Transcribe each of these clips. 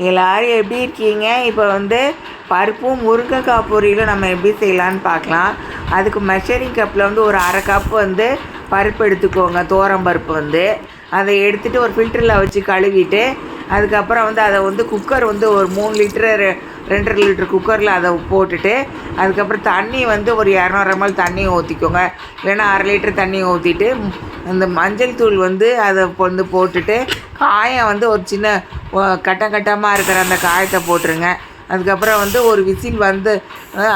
எல்லோரும் எப்படி இருக்கீங்க? இப்போ பருப்பும் முருங்கைக்காய் பொரியலும் நம்ம எப்படி செய்யலான்னு பார்க்கலாம். அதுக்கு மெஷரிங் கப்பில் ஒரு அரை கப் பருப்பு எடுத்துக்கோங்க. பருப்பு அதை எடுத்துகிட்டு ஒரு ஃபில்டரில் வச்சு கழுவிட்டு, அதுக்கப்புறம் அதை குக்கர் ஒரு 3 லிட்டரு 2.5 லிட்டர் குக்கரில் அதை போட்டுட்டு, அதுக்கப்புறம் தண்ணி ஒரு 200 ml தண்ணி ஊற்றிக்கோங்க. இல்லைன்னா 1/2 லிட்டர் தண்ணி ஊற்றிட்டு, அந்த மஞ்சள் தூள் அதை போட்டுட்டு, காயம் ஒரு சின்ன கட்டமாக இருக்கிற அந்த காயத்தை போட்டுருங்க. அதுக்கப்புறம் ஒரு விசில்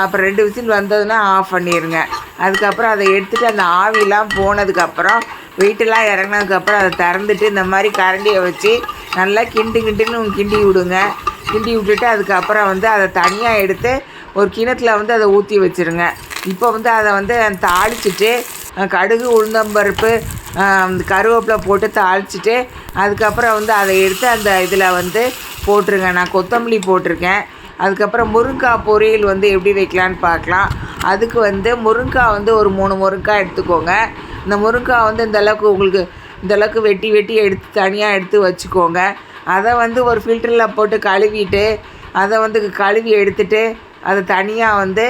அப்புறம் 2 விசில் வந்ததுன்னா ஆஃப் பண்ணிடுங்க. அதுக்கப்புறம் அதை எடுத்துகிட்டு அந்த ஆவிலாம் போனதுக்கப்புறம் வெயிட்டெல்லாம் இறங்கினதுக்கப்புறம் அதை திறந்துட்டு இந்த மாதிரி கரண்டியை வச்சு நல்லா கிண்டுன்னு கிண்டி விடுங்க. கிண்டி விட்டுட்டு அதுக்கப்புறம் அதை தனியாக எடுத்து ஒரு கிணத்துல அதை ஊற்றி வச்சுருங்க. இப்போ அதை தாளிச்சிட்டு கடுகு, உளுந்தம்பருப்பு, கருவேப்பிலை போட்டு தாளிச்சிட்டு அதுக்கப்புறம் அதை எடுத்து அந்த இதில் போட்டுருங்க. நான் கொத்தமல்லி போட்டிருக்கேன். அதுக்கப்புறம் முருங்கைக்காய் பொரியல் எப்படி வைக்கலான்னு பார்க்கலாம். அதுக்கு முருங்கைக்காய் ஒரு 3 முருங்கைக்காய் எடுத்துக்கோங்க. இந்த முருங்கைக்காய் இந்தளவுக்கு உங்களுக்கு இந்தளவுக்கு வெட்டி எடுத்து தனியாக எடுத்து வச்சுக்கோங்க. அதை ஒரு ஃபில்டரில் போட்டு கழுவிட்டு அதை கழுவி எடுத்துகிட்டு அதை தனியாக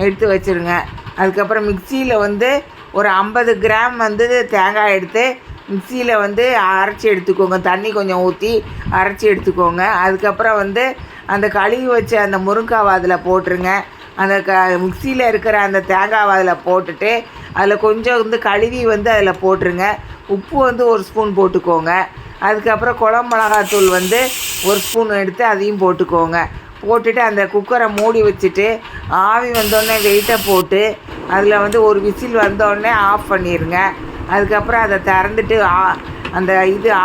எடுத்து வச்சுருங்க. அதுக்கப்புறம் மிக்சியில் ஒரு 50 கிராம் தேங்காய் எடுத்து மிக்சியில் அரைச்சி எடுத்துக்கோங்க. தண்ணி கொஞ்சம் ஊற்றி அரைச்சி எடுத்துக்கோங்க. அதுக்கப்புறம் அந்த கழுவி வச்ச அந்த முருங்கைக்காவை அதில் போட்டுருங்க. அந்த மிக்சியில் இருக்கிற அந்த தேங்காவை அதில் போட்டுட்டு அதில் கொஞ்சம் கழுவி அதில் போட்டுருங்க. உப்பு 1 ஸ்பூன் போட்டுக்கோங்க. அதுக்கப்புறம் குழம்பு மிளகாத்தூள் 1 ஸ்பூன் எடுத்து அதையும் போட்டுக்கோங்க. போட்டுட்டு அந்த குக்கரை மூடி வச்சுட்டு ஆவி வந்தோடனே வெயிட்டை போட்டு அதில் ஒரு விசில் வந்தோடனே ஆஃப் பண்ணிடுங்க. அதுக்கப்புறம் அதை திறந்துட்டு அந்த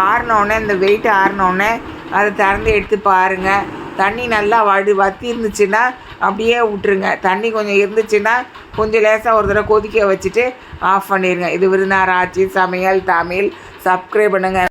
ஆறினோடனே இந்த வெயிட் ஆறினோடனே அதை திறந்து எடுத்து பாருங்கள். தண்ணி நல்லா வற்றி இருந்துச்சுன்னா அப்படியே விட்டுருங்க. தண்ணி கொஞ்சம் இருந்துச்சுன்னா கொஞ்சம் லேசாக ஒரு தடவை கொதிக்க வச்சுட்டு ஆஃப் பண்ணிடுங்க. இது விருந்தாராச்சி சமையல் தமிழ். சப்ஸ்கிரைப் பண்ணுங்கள்.